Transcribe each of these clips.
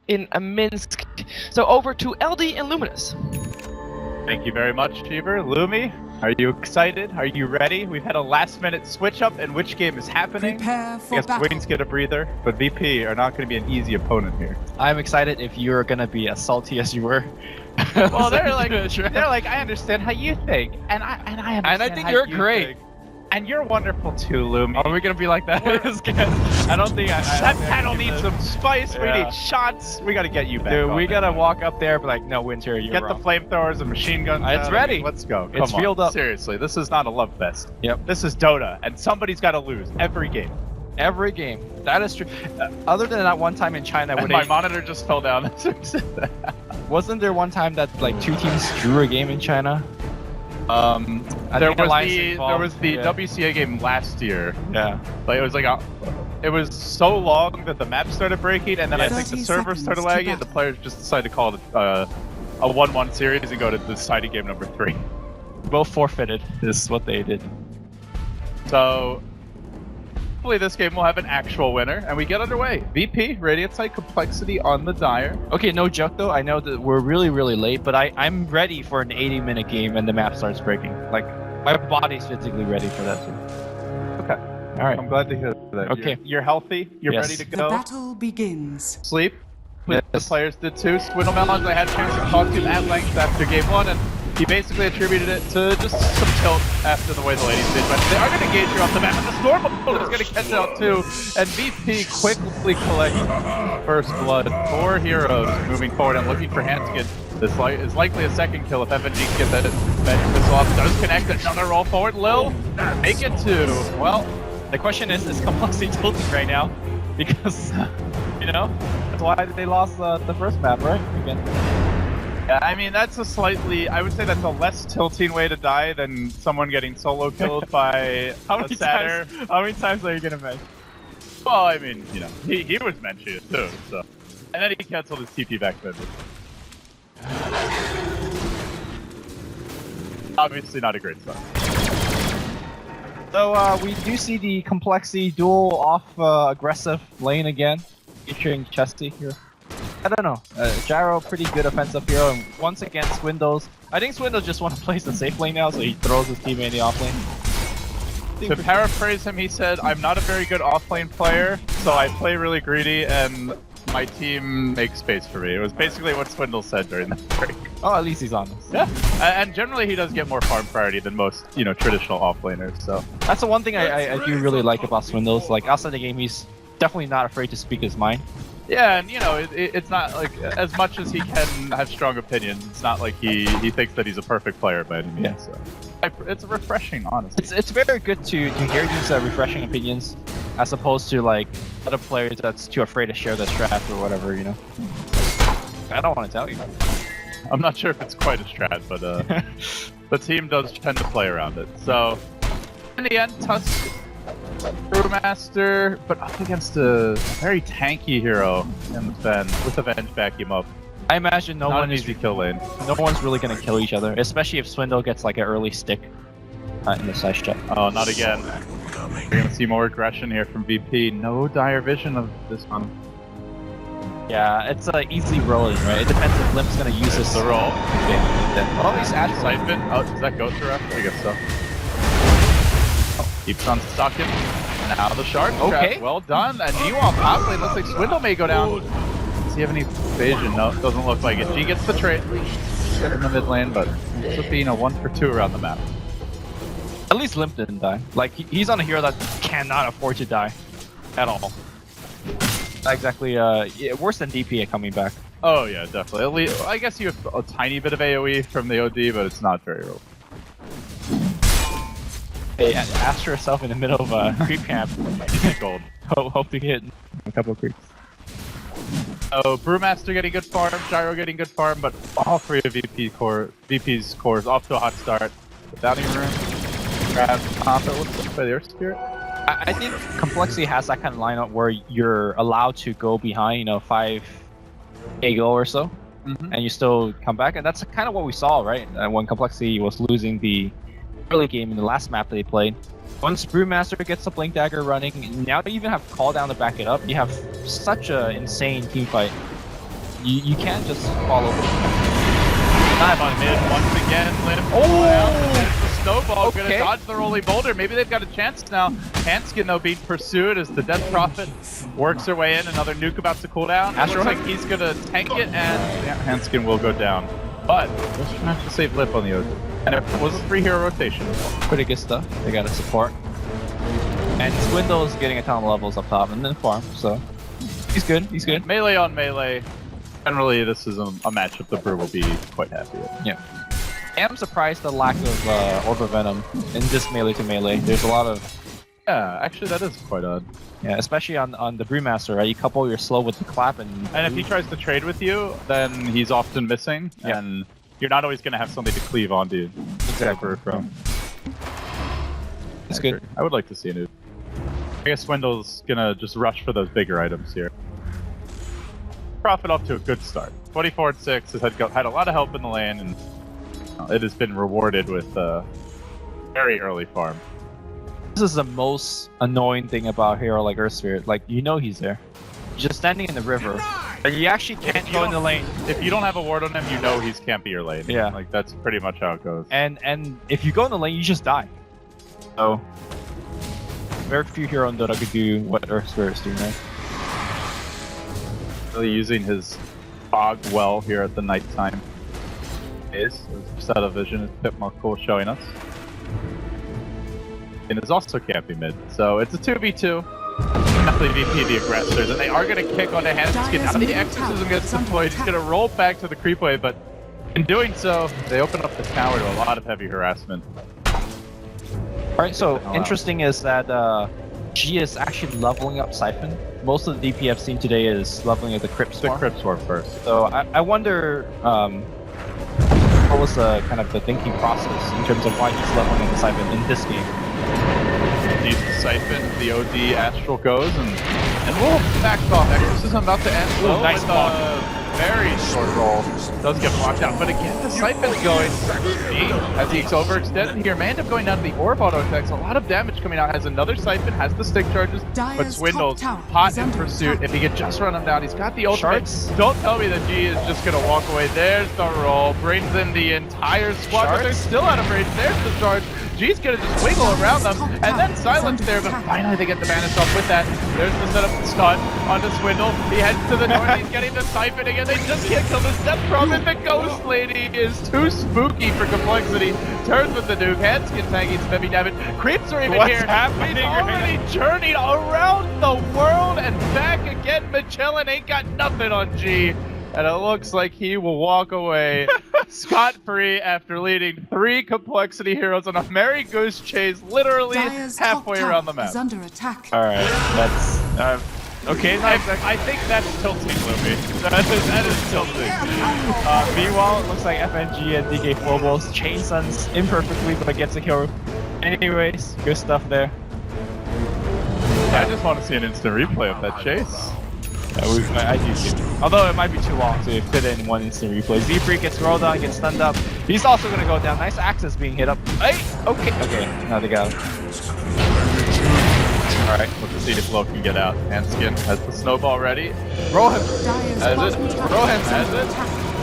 in Minsk. So over to LD and Luminous. Thank you very much, Cheever. Lumi, are you excited? Are you ready? We've had a last-minute switch-up in which game is happening. Prepare for I guess battle. Wings get a breather, but VP are not going to be an easy opponent here. I'm excited if you're gonna be as salty as you were. Well, they're like, I understand how you think, and I understand. And I think how you're you great. think. And you're wonderful too, Lumi. Are we gonna be like that? I don't think That panel needs some spice. Yeah. We need shots. We got to get you back. Dude, on we it. gotta walk up there, but like, no, Winter, you're Get wrong. the flamethrowers and machine guns. It's out. ready. I mean, let's go. It's Come on. fueled up. Seriously, this is not a love fest. Yep. This is Dota, and somebody's got to lose every game. Every game. That is true. Other than that one time in China And when my monitor just fell down. wasn't there one time that like 2 teams drew a game in China? There was the Yeah. WCA game last year. Yeah. But it was like it was so long that the map started breaking, and then I think the 30 server started seconds to lagging. The battle. players just decided to call it a 1-1 series and go to deciding game number 3. Both forfeited is what they did. So hopefully this game will have an actual winner, and we get underway. VP, Radiant Sight Complexity on the Dire. Okay, no joke though. I know that we're really late, but I'm ready for an 80-minute game and the map starts breaking. Like, my body's physically ready for that too. Okay. All right. I'm glad to hear that. Okay. You're healthy. You're Yes. ready to The go. battle begins. Sleep. Yes. The players did too. Swindlemelons, I had a chance to talk to him at length after game 1, and he basically attributed it to just some tilt after the way the ladies did. But they are going to engage you off the map, and the Stormbolt is going to catch out too. And VP quickly collects first blood. 4 heroes moving forward and looking for Hanskin. This is likely a second kill if FNG can get that bench this off. Does connect another roll forward. Lil, make it 2. Well, The question is Complexity tilting right now? Because, you know, that's why they lost the first map, right? Again. yeah, I mean, that's a slightly, I would say that's a less tilting way to die than someone getting solo killed by a satyr. How many times are you gonna mention? Well, I mean, you know, he was mentioned too, so. And then he canceled his TP back then. Obviously not a great start. So we do see the Complexity duel off aggressive lane again, featuring Chesty here. I don't know. Gyro, pretty good offensive hero, and once again Swindles. I think Swindles just want to play the safe lane now, so he throws his teammate in the off lane. To paraphrase him, he said, "I'm not a very good offlane player, so I play really greedy, and my team makes space for me." It was basically what Swindle said during that break. Oh, at least he's honest. Yeah, and generally he does get more farm priority than most, you know, traditional offlaners. So That's the one thing I do really like about Swindles. Like, outside the game, he's definitely not afraid to speak his mind. yeah, and you know, it's not like as much as he can have strong opinions. It's not like he thinks that he's a perfect player by any means. Yeah. So it's refreshing, honestly. It's very good to hear these refreshing opinions, as opposed to like other players that's too afraid to share their strat or whatever, you know. I don't want to tell you. I'm not sure if it's quite a strat, but the team does tend to play around it. So in the end, Tusk, Brewmaster, but up against a very tanky hero in the Fen with Avenge back him up. I imagine no Not one an is easy kill lane. no one's really gonna kill each other, especially if Swindle gets like an early stick in the side step. Oh, not again. We're gonna see more aggression here from VP. No dire vision of this one. Yeah, it's easily rolling, right? It depends if Limp's gonna use this. The roll. Oh, he's Ash Siphon. Oh, does that go through? I guess so. Oh, keeps on stalking. Now the shard. Okay. Trap. Well done. And you on top lane. Looks like Swindle may go down. Does he have any evasion? No, doesn't look like it. G gets the trade in the mid lane, but it's being a 1 for 2 around the map. At least Limp didn't die. Like, he's on a hero that cannot afford to die at all. Not exactly, yeah, worse than DP at coming back. Oh yeah, definitely. At least, I guess you have a tiny bit of AoE from the OD, but it's not very real. Hey, Astra herself in the middle of a creep camp. Gold. Hope to hit a couple of creeps. Oh, Brewmaster getting good farm, Gyro getting good farm, but all 3 of VP's cores off to a hot start. The Downing Room, grab Papa, what's up by their spirit? I think Complexity has that kind of lineup where you're allowed to go behind, you know, 5 KO or so, and you still come back, and that's kind of what we saw, right? When Complexity was losing the early game in the last map they played, Once Brewmaster gets the Blink Dagger running, now you even have Call Down to back it up. You have such an insane team fight. You can't just follow. Dive on mid once again. There's the snowball. Gonna dodge the rolling boulder. Maybe they've got a chance now. Hanskin though being pursued as the Death Prophet works her way in. Another nuke about to cool down. It looks like he's gonna tank it, and yeah, Hanskin will go down. But just gonna have to save Lip on the OD. And it was a 3-hero rotation. Pretty good stuff. They got to support. And Swindle's getting a ton of levels up top and then farm, so he's good. He's good. Melee on melee. Generally, this is a matchup the Brew will be quite happy with. Yeah. I'm surprised the lack of Orb of Venom in this melee to melee. There's a lot of... Yeah, actually that is quite odd. Yeah, especially on the Brewmaster, right? You couple your slow with the clap and... And if he tries to trade with you, then he's often missing. Yeah. And you're not always going to have something to cleave onto you. Exactly. From. It's good. I would like to see a nuke. I guess Swindle's going to just rush for those bigger items here. Profit off to a good start. 24-6 has had a lot of help in the lane, and it has been rewarded with a very early farm. This is the most annoying thing about a hero like Earth Spirit. Like, you know he's there. You're just standing in the river. And you actually can't go in the lane. If you don't have a ward on him, you know he can't be your lane. Yeah. Like, that's pretty much how it goes. And if you go in the lane, you just die. So, very few hero in Dota could do what Earth Spirit's doing there. Really using his fog well here at the nighttime phase. His set of vision is a bit more cool showing us. And is also camping mid, so it's a 2v2. Definitely VP the aggressors, and they are going to kick onto Hanskin. Now the exorcism gets deployed. He's going to roll back to the creep wave, but in doing so, they open up the tower to a lot of heavy harassment. Alright, so interesting is that G is actually leveling up Siphon. Most of the DP I've seen today is leveling up the Crypt Swarm. The Crypt Swarm first. So I wonder what was the kind of the thinking process in terms of why he's leveling up the Siphon in this game. Use the Siphon, the OD Astral goes, and backs off. Exorcism about to end. Ooh, nice block. Very short roll. Does get blocked out, but again, the Siphon's going. As he's overextended here, may end up going down to the Orb auto attacks. A lot of damage coming out. Has another Siphon, has the stick charges, but Swindle's hot in pursuit. If he could just run him down, he's got the ultimate. Don't tell me that G is just going to walk away. There's the roll. Brings in the entire squad, but they're still out of range. There's the charge. G's gonna just wiggle around them, and then silence there, but finally they get the banish off with that. There's the setup stun onto Swindle. He heads to the north, he's getting the Siphon again. They just can't kill the Death Prophet. The Ghost Lady is too spooky for complexity. Turns with the nuke, Hanskin tagging some heavy damage. Creeps are even What's here. happening? He's already journeyed around the world and back again. Magellan ain't got nothing on G. And it looks like he will walk away scot-free after leading 3 complexity heroes on a merry goose chase, literally halfway around the map. Under attack. All right, that's okay. I think that's tilting, Luby. That is tilting. Meanwhile, it looks like FNG and DK Phobos chain suns imperfectly, but gets a kill. Anyways, good stuff there. I just want to see an instant replay of that chase. I do too. Although it might be too long to fit in one instant replay. Z-Freak gets rolled down, gets stunned up. He's also going to go down. Nice access being hit up. Hey! Okay. Okay, now they got him. Alright, let's see if Lo can get out. Hanskin has the snowball ready. Roll him! Has it? Roll him! Has it?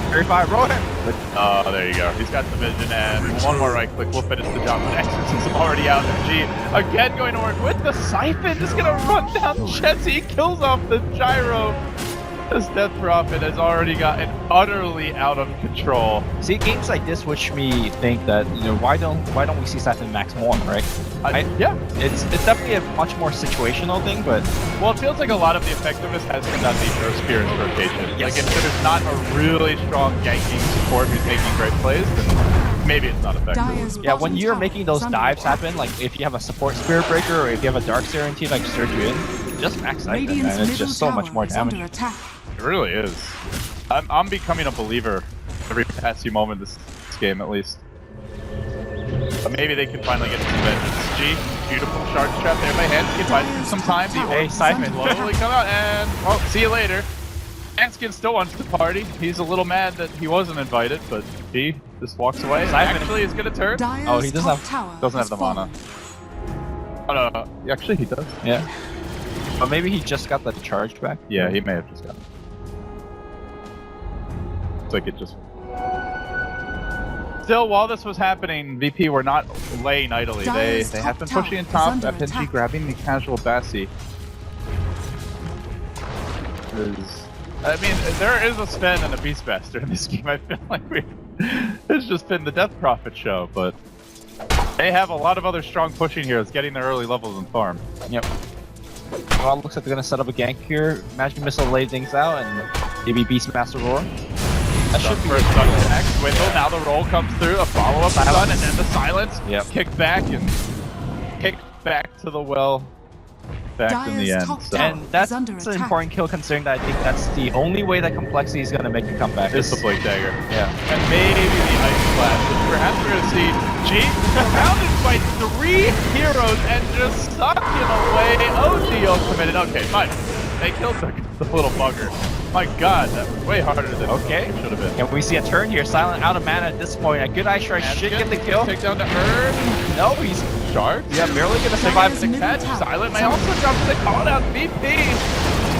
Verify, roll him! Oh, there you go. He's got the vision, and one more right click will finish the job. But Exorcism already out. And G again going to work with the Siphon. Just gonna run down Jesse. Kills off the gyro. This Death Prophet has already gotten utterly out of control. See, games like this which me think that, you know, why don't we see Siphon max more, right? Yeah. It's definitely a much more situational thing, but well, it feels like a lot of the effectiveness has come down the Earth Spirit's rotation. Yes. Like if there's not a really strong ganking support who's making great plays, then maybe it's not effective. Yeah, when you're making those dives happen, like if you have a support Spirit Breaker or if you have a Dark Serenity like surge you in, just max Siphon, man. It's just so much more damage. It really is. I'm becoming a believer every past few moment this game, at least. But maybe they can finally get some vengeance. G, beautiful shark trap there by Hanskin. Find some time. Hey, Siphon. Slowly come out and, well, see you later. Hanskin still wants to party. He's a little mad that he wasn't invited, but he just walks away. Siphon Actually is going to turn. Oh, he doesn't have the mana. Oh, no, actually he does. Yeah. But maybe he just got the charge back. Yeah, he may have just got it. It's like it just... Still, while this was happening, VP were not laying idly. They have been pushing in top, FNG grabbing the casual Bassi. I mean, there is a Sven and a Beastmaster in this game. I feel like it's just been the Death Prophet show, but they have a lot of other strong pushing heroes getting their early levels in farm. Yep. Well, it looks like they're gonna set up a gank here. Magic Missile lay things out, and maybe Beastmaster Roar. That should be first stun attack. Swindle. Now the roll comes through. A follow-up stun, and then the silence. Yep. Kick back and kick back to the well. Back in the end. So. And that's an important kill, considering that I think that's the only way that Complexity is gonna make a comeback. It's the Blade Dagger. Yeah. And maybe the Ice Flash. Which perhaps we're gonna see G surrounded by 3 heroes and just sucking away. ODO committed. Okay, fine. They killed the little bugger. My god, that was way harder than it should have been. And we see a turn here. Silent out of mana at this point. A good Ice Strike should get the kill. Take down to Earn. No, he's charged. Yeah, barely gonna survive the catch. Silent may also drop the call out. VP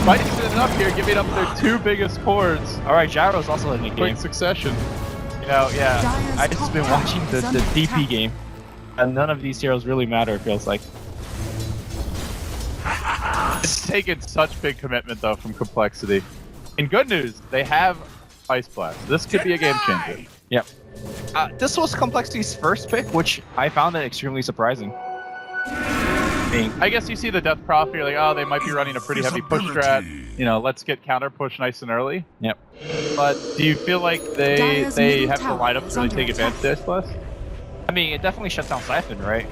spicing it up here, giving up their 2 biggest cores. Alright, Gyro's also in the game. Quick succession. You know, yeah. I just been watching the DP game. And none of these heroes really matter, it feels like. It's taken such big commitment though from Complexity. In good news, they have Ice Blast. This could be a game changer. Yep. This was Complexity's first pick, which I found it extremely surprising. I guess you see the Death Prophet, you're like, oh, they might be running a pretty heavy push strat. You know, let's get counter push nice and early. Yep. But do you feel like they have the lineup to really take advantage of Ice Blast? I mean, it definitely shuts down Siphon, right?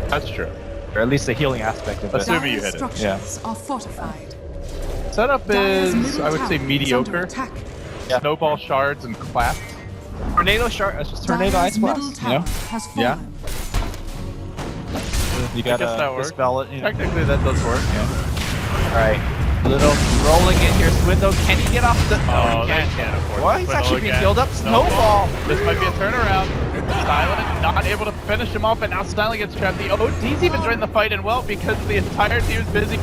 That's true. Or at least the healing aspect of it. Assuming you hit it. Yeah. Are fortified. Setup is, I would say, mediocre. Yeah. Snowball shards and clap. Tornado shard, just Tornado Ice Blast, you know? Yeah. You gotta that works. dispel it. You know? Technically, that does work. Yeah. Alright. Little rolling in here. Swindle, can he get off the... Oh, they can't afford What? He's actually being killed up. Snowball. This might be a turnaround. Silent not able to finish him off, and now Silent gets trapped. The OD's even joined the fight, and well, because the entire team is busy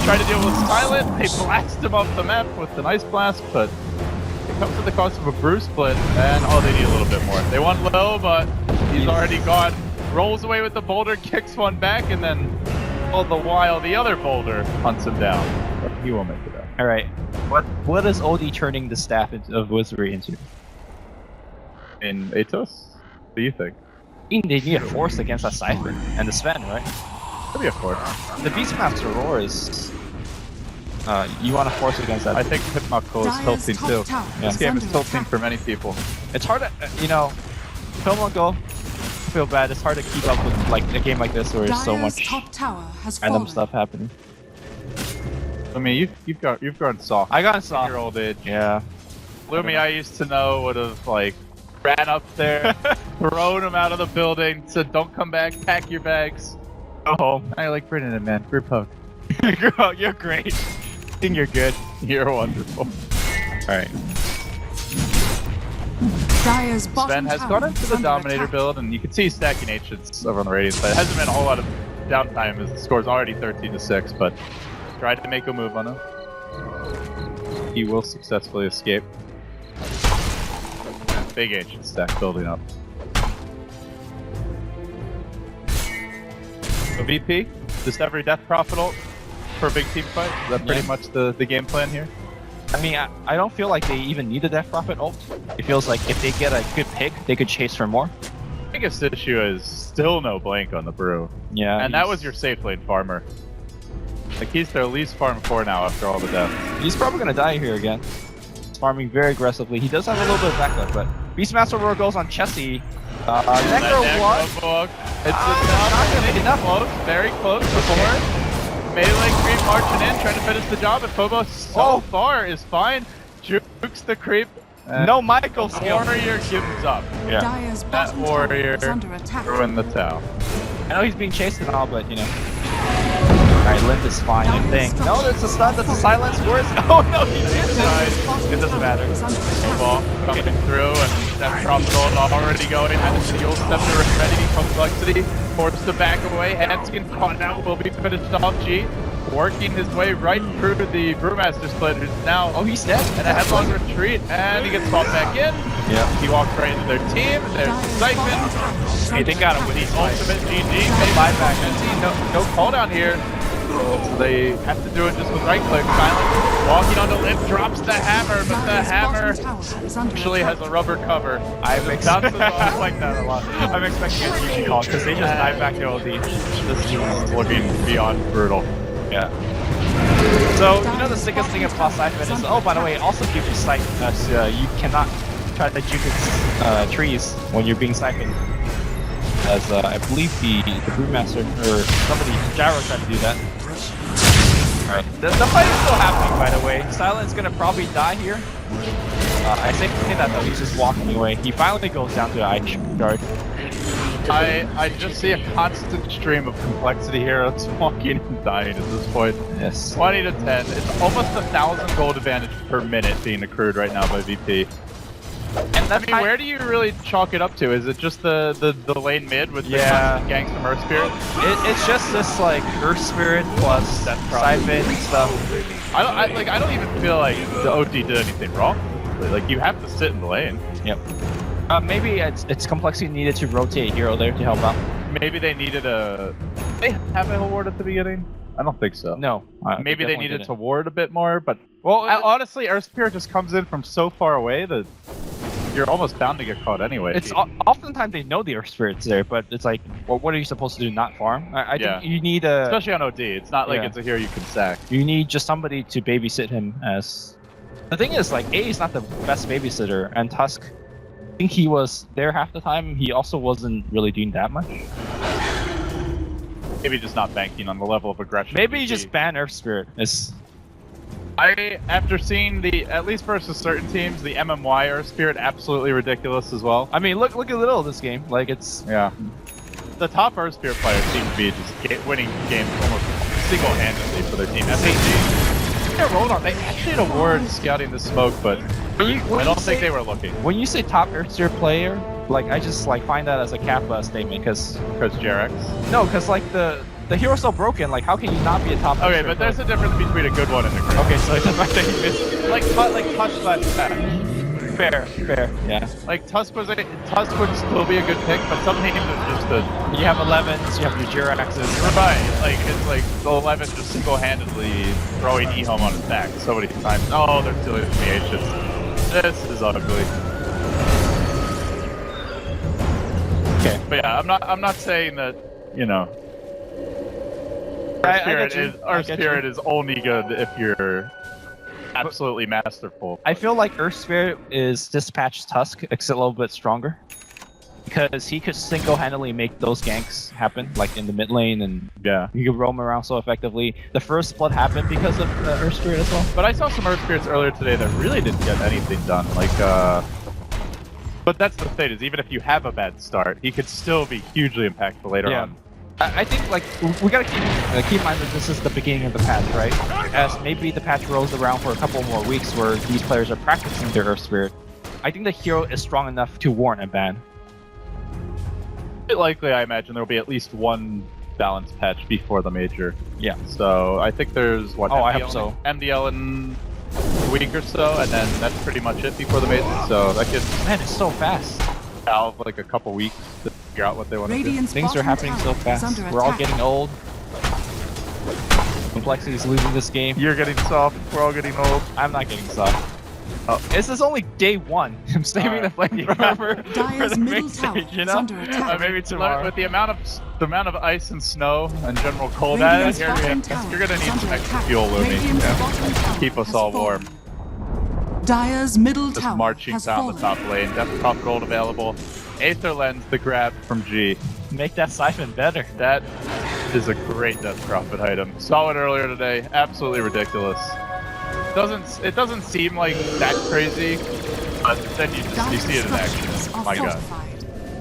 trying to deal with Silent, they blast him off the map with an Ice Blast, but it comes at the cost of a brew split, and oh, they need a little bit more. They want low, but he's already gone. Rolls away with the boulder, kicks one back, and then all the while the other boulder hunts him down. But he won't make it out. Alright. What is OD turning the staff of Wizardry into? In Atos? What do you think? They need a force against that Siphon and the Sven, right? Could be a force. The Beastmaster Roar is... you want a force against that. I think Hitmako is tilting too. This game is tilting for many people. It's hard to, you know, Hitmako, I feel bad. It's hard to keep up with like a game like this where there's so much random stuff happening. I mean, you've gone soft. I got soft. In your old age. Yeah. Lumi, I used to know, would have like ran up there, thrown him out of the building, said, "Don't come back, pack your bags." Oh, I like Brennan, man. Group hug. Girl, you're great. I think you're good. You're wonderful. Alright. Sven has gone into the Dominator build, and you can see he's stacking Ancients over on the Radiant side. It hasn't been a whole lot of downtime, as the score's already 13-6, but tried to make a move on him. He will successfully escape. Big Ancient stack building up. So VP, just every Death Prophet ult for a big team fight? Is that pretty much the game plan here? I mean, I don't feel like they even need a Death Prophet ult. It feels like if they get a good pick, they could chase for more. Biggest issue is still no blank on the brew. Yeah. And that was your safe lane farmer. Like, he's their least farm 4 now after all the deaths. He's probably gonna die here again. He's farming very aggressively. He does have a little bit of backup, but Beastmaster Roar goes on Chessie. Necro block. It's not gonna be enough. Close, very close before. Melee creep marching in, trying to finish the job, and Phobos so far is fine. Jukes the creep. No Michael skill. Warrior gives up. Yeah. That warrior ruined the tower. I know he's being chased and all, but you know. Alright, Limp is fine, I think. No, that's a stun, that's a silence. Where's... Oh no, he did. It doesn't matter. Ball coming through, and that Prophet ult already going. And the old step to already. Complexity forced to back away. Hanskin caught out, will be finished off. G working his way right through the Brewmaster split, who's now he's dead. in a headlong retreat, and he gets caught back in. Yeah. He walks right into their team. There's Siphon. Hey, they got him with The these ultimate GG. Maybe buyback. And see, no cooldown here. So they have to do it just with right click. Silent walking on the lip, drops the hammer, but the hammer actually has a rubber cover. Bounces off like that a lot. I'm expecting a GG call because they just dive back to OD. This team is looking beyond brutal. Yeah. So, you know the sickest thing about Siphon is, oh, by the way, it also gives you sight. You cannot try to juke its trees when you're being siphoned. As I believe the Brewmaster, or somebody, Gyro tried to do that. Alright. The fight is still happening, by the way. Silent's gonna probably die here. I say that though, he's just walking away. He finally goes down to the ice guard. I just see a constant stream of complexity here. It's walking and dying at this point. Yes. 20 to 10. It's almost 1,000 gold advantage per minute being accrued right now by VP. And I mean, where do you really chalk it up to? Is it just the lane mid with the constant ganks from Earth Spirit? It's just this like Earth Spirit plus Siphon stuff. I don't even feel like the OD did anything wrong. Like, you have to sit in the lane. Yep. Maybe it's complexity needed to rotate a hero there to help out. Maybe they needed a... They have a ward at the beginning? I don't think so. No. Maybe they needed to ward a bit more, but... Well, honestly, Earth Spirit just comes in from so far away that you're almost bound to get caught anyway. It's oftentimes they know the Earth Spirit's there, but it's like, well, what are you supposed to do? Not farm? I think you need a... Especially on OD. It's not like it's a hero you can sack. You need just somebody to babysit him as... The thing is, like, A is not the best babysitter, and Tusk... I think he was there half the time. He also wasn't really doing that much. Maybe just not banking on the level of aggression. Maybe you just ban Earth Spirit. After seeing at least versus certain teams, the MMY Earth Spirit absolutely ridiculous as well. I mean, look at little of this game. Like it's the top Earth Spirit players seem to be just winning games almost single-handedly for their team. SAG. They actually had a ward scouting the smoke, but I don't think they were looking. When you say top Earth Spirit player, like I just like find that as a Kappa statement because Jarex. No, because like the hero's so broken. Like how can you not be a top? Okay, but there's a difference between a good one and a great. Okay, so the fact that he missed like touch. Fair, yeah. Like Tusk would still be a good pick, but some teams are just you have 11s, you have your Jiraxes. Right, like it's like the 11 just single-handedly throwing E-home on his back so many times. Oh, they're stealing affiliations. This is ugly. Okay, but yeah, I'm not saying that, you know, our spirit is only good if you're absolutely masterful. I feel like Earth Spirit is dispatched Tusk, except a little bit stronger. Because he could single-handedly make those ganks happen, like in the mid lane, and you could roam around so effectively. The first split happened because of Earth Spirit as well. But I saw some Earth Spirits earlier today that really didn't get anything done. Like, but that's the thing, is even if you have a bad start, he could still be hugely impactful later on. I think like we gotta keep in mind that this is the beginning of the patch, right? As maybe the patch rolls around for a couple more weeks where these players are practicing their Earth Spirit. I think the hero is strong enough to warrant a ban. Likely, I imagine there will be at least one balance patch before the major. Yeah. So I think there's what? I hope so. MDL in a week or so, and then that's pretty much it before the major. So that gives it's so fast. Valve like a couple weeks to figure out what they want to do. Things are happening so fast. We're all getting old. Complexity is losing this game. You're getting soft. We're all getting old. I'm not getting soft. Oh, this is only day 1. I'm saving the flamethrower for the main stage, you know? Maybe tomorrow. With the amount of ice and snow and general cold out here, you're gonna need some extra fuel looming. Keep us all warm. Dire's middle Just tower marching down the top lane. Death Prop gold available. Aether Lens, the grab from G. Make that Siphon better. That is a great Death Prophet item. Saw it earlier today. Absolutely ridiculous. It doesn't seem like that crazy, but then you see it in action. Oh my god.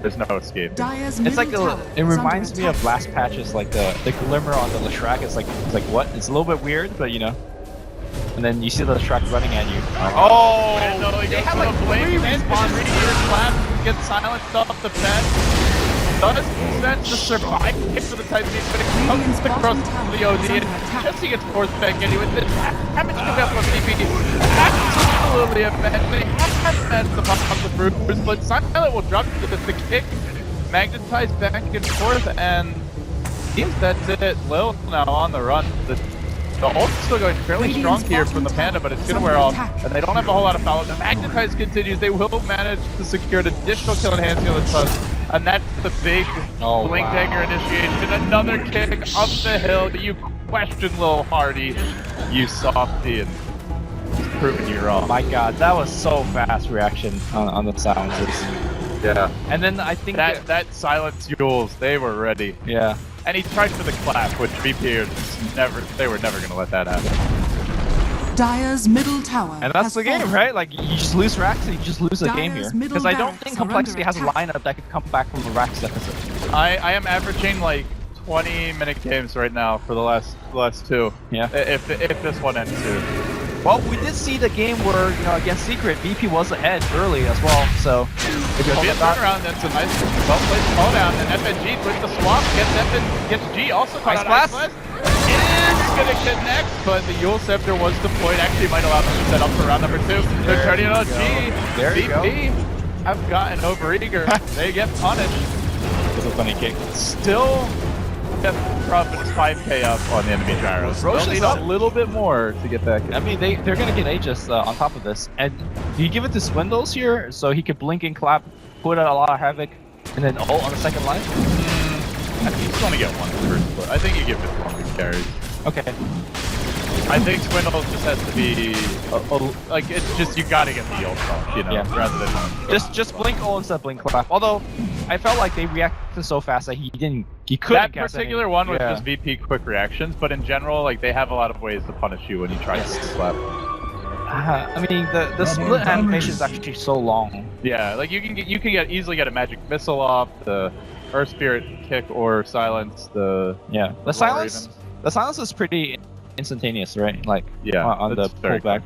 There's no escape. It's like it reminds me of last patches, like the glimmer on the Leshrac. It's like what? It's a little bit weird, but you know. And then you see the Leshrac running at you. Oh! No, they have like 3 respawns. Get silenced off the pet. does sense to survive for the time being, but it comes across the OD and Jesse gets forced back anyway. Having to come out with VP absolutely immense. They have had some on the Brewers, but Silent will drop the kick, magnetize back and forth, and seems that's it. Lil now on the run. The ult's still going fairly strong here from the Panda, but it's going to wear off, and they don't have a whole lot of follow. The Magnetize continues. They will manage to secure an additional kill enhancing on the Tusk, and that's the big Blink Dagger initiation. Another kick up the hill. You question Lil Hardy, you softy, and he's proving you wrong. My god, that was so fast reaction on the silencers. Yeah. And then I think that silence Jules, they were ready. Yeah. And he tried for the clap, which VP they were never going to let that happen. Dire's middle tower. And that's the game, right? Like, you just lose racks and you just lose the game here. Because I don't think Complexity has a lineup that could come back from a racks deficit. I am averaging like 20-minute games right now for the last two. Yeah. If this one ends soon. Well, we did see the game where, against Secret, VP was ahead early as well, so... If you hold it around, that's a nice well-played fall down, and FNG with the swap gets G also caught out Ice Blast. It is going to connect, but the Yule Scepter was deployed. Actually, might allow them to set up for round number 2. They're turning it on G. There you go. VP have gotten overeager. They get punished. It's a funny kick. Still get Profits 5k up on the enemy gyros. They'll need a little bit more to get back in. I mean, they're going to get Aegis on top of this. And do you give it to Swindles here so he could blink and clap, put out a lot of havoc, and then ult on the second line? I think he's going to get one first, but I think you give it to one who carries. Okay. I think Swindles just has to be like it's just you gotta get the ult off, rather than just blink ult instead of blink clap. Although I felt like they reacted so fast that he couldn't. That particular one was just VP quick reactions, but in general, like they have a lot of ways to punish you when you try to slap. I mean, the split animation is actually so long. Yeah, like you can easily get a magic missile off, the Earth Spirit kick or silence. The silence is pretty instantaneous, right? Like on the pullback.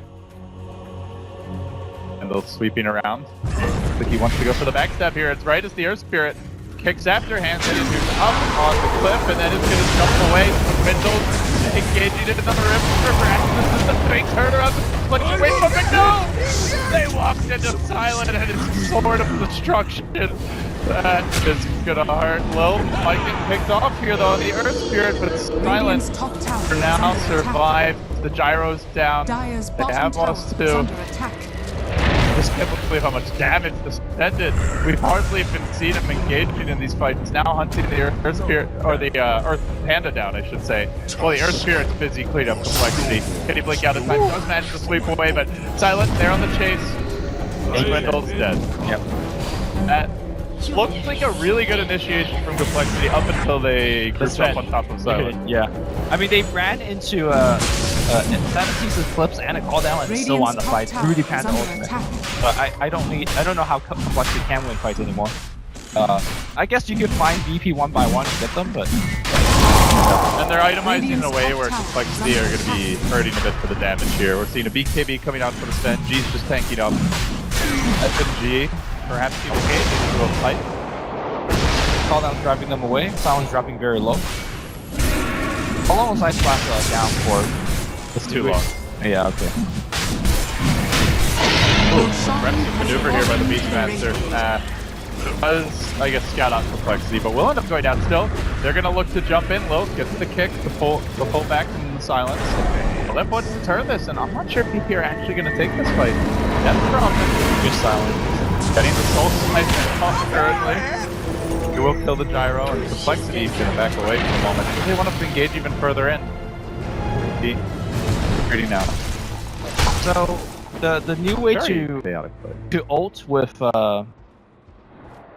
And they'll sweeping around. Looks like he wants to go for the backstab here. It's right as the Earth Spirit kicks after hands and he's up on the cliff, and then it's going to jump away. Windows engaging into the river. This is the big turnaround. Like, wait for it, no! They walked into Silent and his sword of destruction. That is gonna hurt. Low might get picked off here though. The Earth Spirit, but Silent for now survived. The gyros down. They have lost 2. Just can't believe how much damage this did. We've hardly even seen him engaging in these fights. Now hunting the Earth Spirit, or the Earth Panda down, I should say. Well, the Earth Spirit's busy cleaning up Complexity. Can he blink out in time? Does manage to sweep away, but Silent, they're on the chase. Swindle's dead. Yep. That looks like a really good initiation from Complexity up until they group up on top of Silent. Yeah. I mean, they ran into Sanity's Eclipse and a call down and still won the fight through the Panda ultimate. But I don't know how Complexity can win fights anymore. I guess you could find VP 1 by 1 and get them, but... And they're itemizing in a way where Complexity are going to be hurting a bit for the damage here. We're seeing a BKB coming out for the spend. G's just tanking up. FNG, perhaps he will engage into a fight. Call down driving them away. Silence dropping very low. How long was Ice Blast down for? It's too long. Yeah, okay. Aggressive maneuver here by the Beastmaster. Does, I guess, scout out Complexity, but will end up going down still. They're going to look to jump in. Low gets the kick, the pull back from the Silence. Well, that wants to turn this, and I'm not sure if VP are actually going to take this fight. That's the problem. Good Silence. Getting the Soul Slice off currently. He will kill the gyro, and Complexity is going to back away for a moment. They want to engage even further in. See? Retreating now. So, the new way to ult with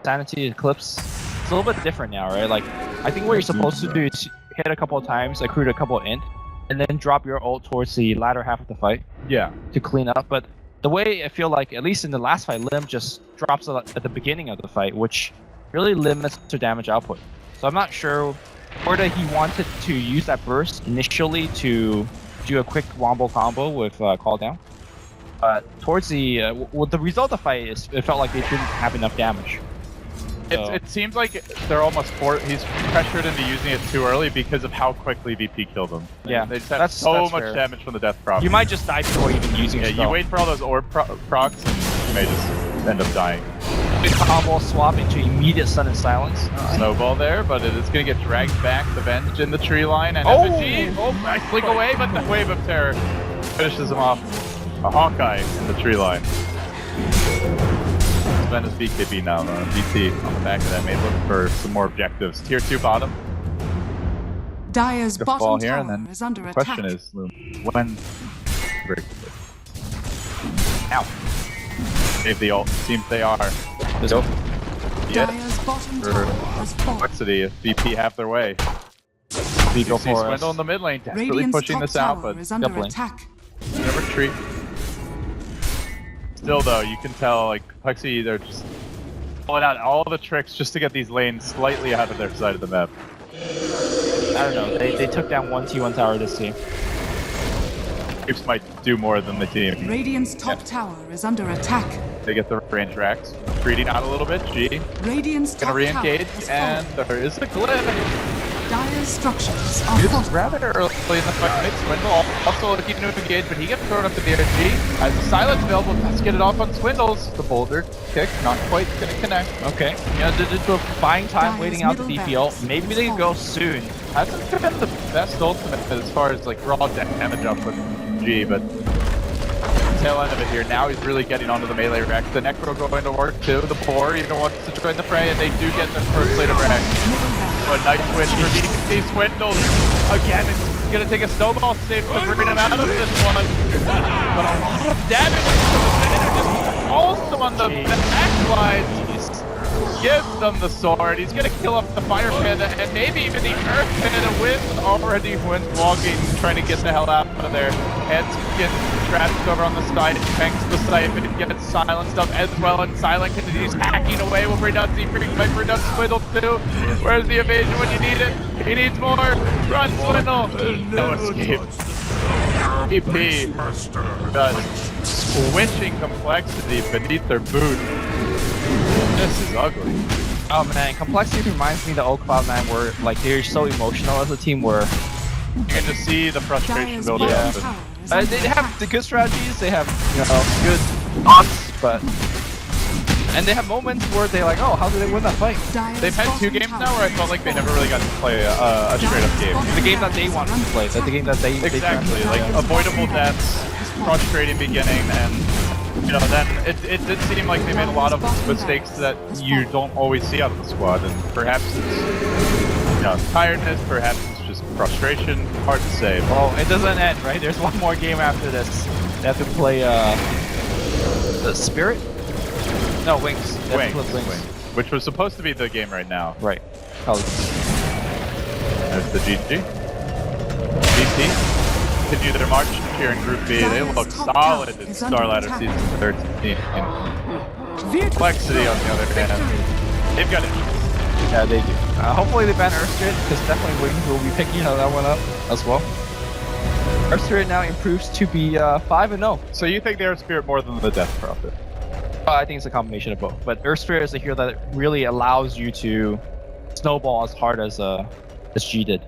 Sanity Eclipse, it's a little bit different now, right? Like, I think what you're supposed to do is hit a couple of times, accrue a couple of int, and then drop your ult towards the latter half of the fight. Yeah. To clean up, but the way I feel like, at least in the last fight, Lim just drops at the beginning of the fight, which really limits their damage output. So I'm not sure whether he wanted to use that burst initially to do a quick wombo combo with call down. But towards the the result of the fight is it felt like they didn't have enough damage. It seems like they're almost he's pressured into using it too early because of how quickly VP killed him. Yeah, They just have that's so much fair. damage from the death prop. You might just die before even using Yeah, it. you wait for all those orb procs and you may just end up dying. Combo swap into immediate stun and silence. Snowball there, but it is going to get dragged back. The Venge in the tree line, and Oh! FNG, nice flick away, but the Wave of Terror finishes him off. A Hawkeye in the tree line. Sven is BKB now, BT on the back of that, may look for some more objectives. Tier 2 bottom. Dire's Good fall bottom here, tower and then is under the attack. question is, when... Very quickly. Ow. Save the ult. Seems they are. Nope. Yeah. Dire's bottom For tower has fallen. complexity, if VP have their way. We You go see for Swindle us. in the mid lane, desperately Radiant's pushing top this out, tower but is under doubling. attack. never retreat. Still though, you can tell like complexity, they're just pulling out all the tricks just to get these lanes slightly out of their side of the map. I don't know. They took down one T1 tower this team. Creeps might do more than the team. Radiant's top tower is under attack. They get the range racks. Retreating out a little bit, G. Radiant's Gonna top re-engage, tower has and fallen. there is a glyph. Dire's structures are This is fortified. rather early in the fight. Mid Swindle also looking to engage, but he gets thrown up to the energy. As the silence available, let's get it off on Swindles. The boulder kick, not quite gonna connect. Okay. Yeah, they're buying time, Dire's waiting out the middle DPL. barracks Maybe is they can go fallen. soon. Hasn't been the best ultimate as far as like raw damage output G, but tail end of it here. Now he's really getting onto the melee rack. The Necro going to work too. The Boar even wants to join the fray, and they do get their first plate of rack. But nice win for DPC Swindle. Again, it's gonna take a snowball save to bring him out of this one. But a lot of damage also on the backline. Gives them the sword. He's gonna kill up the Fire Panda and maybe even the Earth Panda with already walking, trying to get the hell out of there. Heads gets trapped over on the side, tanks the site, but it gets silenced up as well, and Silent continues hacking away. Will bring down Z-Freak, might bring down Swindle too. Where's the evasion when you need it? He needs more. Run, Swindle! No escape. EP does squishing complexity beneath their boot. This is ugly. Oh man, complexity reminds me of the occupies, man, where like they're so emotional as a team where You can just see the frustration Dire's building bottom up. tower is they under have attack. the good strategies, they have, you know, good odds, but and they have moments where they're like, oh, how did they win that fight? Dire's They've had two bottom games tower now where I felt like they never really got to play a straight up game. The game that they want to play, the game that they Exactly, like avoidable deaths, frustrating beginning, and you know, then it did seem like they made a lot of mistakes that you don't always see out of the squad, and perhaps it's, you know, tiredness, perhaps it's just frustration, hard to say. Well, it doesn't end, right? There's one more game after this. They have to play the Spirit? No, Wings. They have to play Wings, which was supposed to be the game right now. Right. Oh, There's the GG. GT continue their march here in Group B. They look solid in Starladder Season 13. Complexity on the other hand, they've got it. yeah, they do. Hopefully they ban Earthspirit, because definitely Wings will be picking that one up as well. Earthspirit now improves to be 5-0. So you think they're Spirit more than the Death Prophet? I think it's a combination of both. But Earthspirit is a hero that really allows you to snowball as hard as G did.